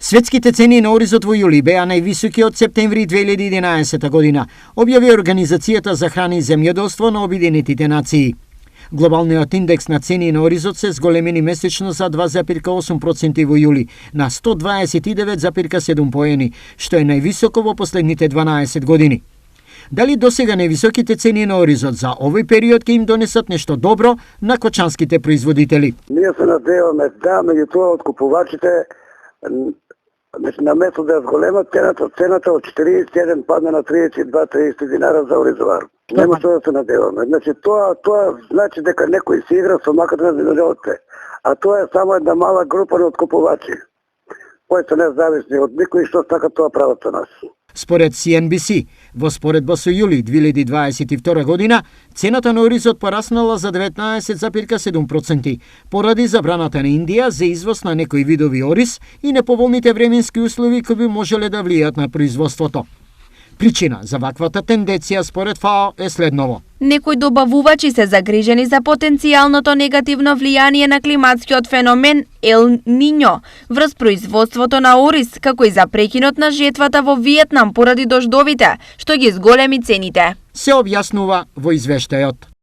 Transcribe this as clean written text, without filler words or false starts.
Светските цени на оризот во јули беа највисоки од септември 2011 година, објави Организацијата за храна и земјоделство на Обединетите нации. Глобалниот индекс на цени на оризот се зголемени месечно за 2,8% во јули на 129,7 поени, што е највисоко во последните 12 години. Дали досега невисоките цени на оризот за овој период ќе им донесат нешто добро на кочанските производители? Ние се надеваме да, меѓутоа откупувачите на место да зголема цената од 41 падна на 32-30 динара за оризовар. Нема што да се надеваме. Значи тоа значи дека некој се игра со маката на земјоделците, а тоа е само една мала група на откупувачи кои се независни од никој што сака тоа прават со нас. Според CNBC, во споредба со јули 2022 година, цената на оризот пораснала за 19,7% поради забраната на Индија за извоз на некои видови ориз и неповолните временски услови кои би можеле да влијат на производството. Причина за ваквата тенденција според ФАО е следново. Некои добавувачи се загрижени за потенцијалното негативно влијание на климатскиот феномен Ел Ниньо врз производството на ориз, како и за прекинот на жетвата во Виетнам поради дождовите, што ги зголеми цените. Се објаснува во извештајот.